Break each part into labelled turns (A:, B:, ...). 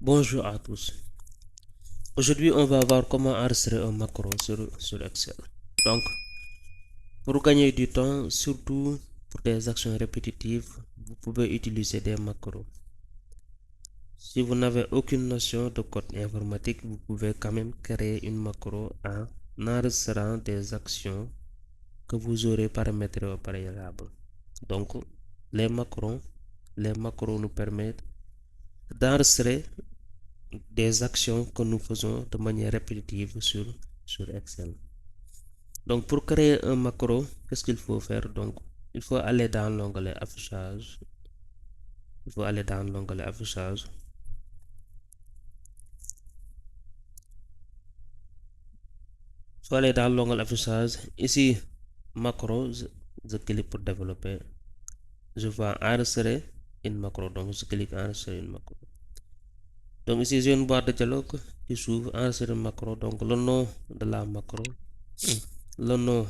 A: Bonjour à tous. Aujourd'hui, on va voir comment enregistrer un macro sur Excel. Donc, pour gagner du temps, surtout pour des actions répétitives, vous pouvez utiliser des macros. Si vous n'avez aucune notion de code informatique, vous pouvez quand même créer une macro en enregistrant des actions que vous aurez paramétrées au préalable. Donc, les macros nous permettent d'enregistrer des actions que nous faisons de manière répétitive sur Excel. Donc pour créer un macro, qu'est-ce qu'il faut faire? Donc il faut aller dans l'onglet affichage. Il faut aller dans l'onglet affichage. Il faut aller dans l'onglet affichage. Ici, macro, je clique pour développer. Je vais enregistrer une macro. Donc je clique enregistrer une macro. Donc ici j'ai une boîte de dialogue qui s'ouvre, enregistrer une macro. Donc le nom de la macro, le nom.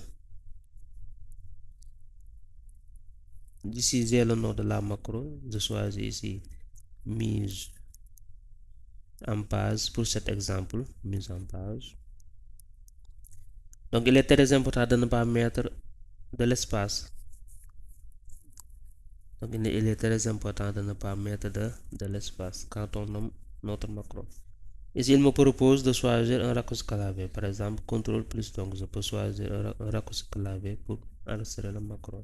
A: Ici j'ai le nom de la macro. Je choisis ici mise en page pour cet exemple, mise en page. Donc il est très important de ne pas mettre de l'espace. Donc il est très important de ne pas mettre de l'espace quand on nomme notre macro. Ici il me propose de choisir un raccourci clavier, par exemple CTRL plus, donc je peux choisir un raccourci clavier pour enregistrer le macro.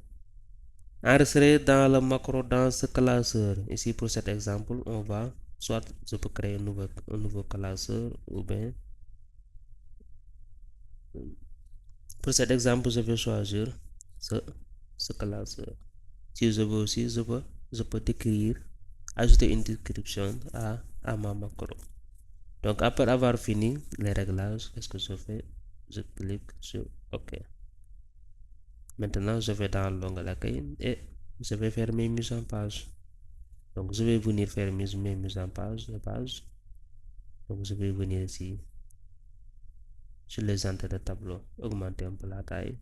A: Enregistrer dans le macro dans ce classeur. Ici pour cet exemple, on va soit je peux créer un nouveau classeur ou bien pour cet exemple je vais choisir ce classeur. Si je veux aussi, je peux décrire, ajouter une description à ma macro. Donc après avoir fini les réglages, qu'est-ce que je fais? Je clique sur OK. Maintenant je vais dans l'onglet accueil et je vais faire mes mises en page. Donc je vais venir faire mes mises en page, Donc je vais venir ici sur les entrées de tableau, augmenter un peu la taille,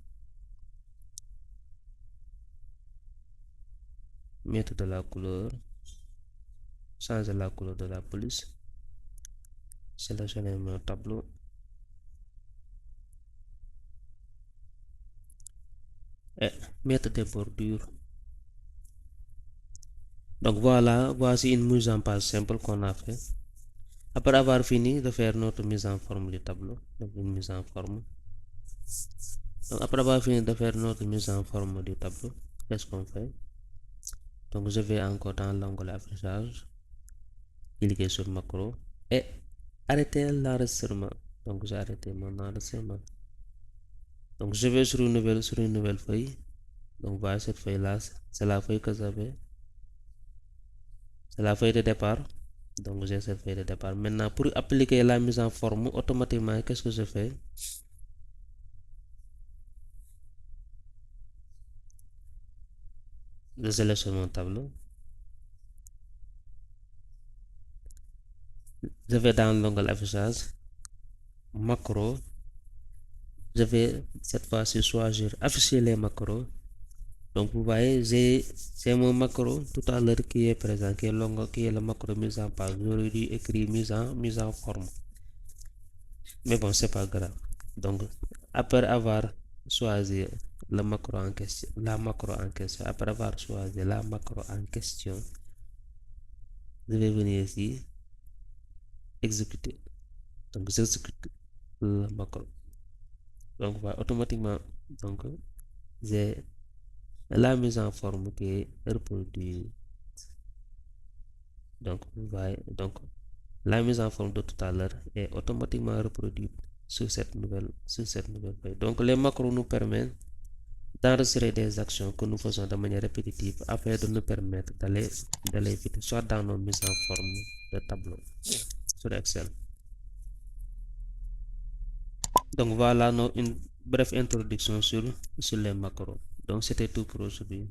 A: mettre de la couleur, changer la couleur de la police, sélectionner mon tableau et mettre des bordures. Donc voilà, voici une mise en page simple qu'on a fait. Après avoir fini de faire notre mise en forme du tableau, donc une mise en forme. Donc après avoir fini de faire notre mise en forme du tableau, qu'est-ce qu'on fait? Donc je vais encore dans l'onglet affichage, cliquer sur macro et arrêter l'enregistrement. Donc j'ai arrêté mon enregistrement. Donc je vais sur une nouvelle feuille. Donc voilà, cette feuille là, c'est la feuille que j'avais. C'est la feuille de départ. Donc j'ai cette feuille de départ. Maintenant pour appliquer la mise en forme automatiquement, qu'est-ce que je fais? Je sélectionne mon tableau. Je vais dans l'onglet affichage, macro. Je vais cette fois-ci choisir afficher les macros. Donc vous voyez, c'est mon macro tout à l'heure qui est présent, qui est le macro mise en page. J'aurais dû écrire mise en forme. Mais bon, c'est pas grave. Donc après avoir choisi le macro en question, après avoir choisi la macro en question, je vais venir ici, exécuter. Donc j'exécute le macro. Donc voilà, automatiquement, donc j'ai la mise en forme qui est reproduite. Donc vous voyez, donc la mise en forme de tout à l'heure est automatiquement reproduite sur cette nouvelle feuille. Donc les macros nous permettent d'enregistrer des actions que nous faisons de manière répétitive afin de nous permettre d'aller vite, soit dans nos mises en forme de tableau sur Excel. Donc voilà une brève introduction sur les macros. Donc c'était tout pour aujourd'hui.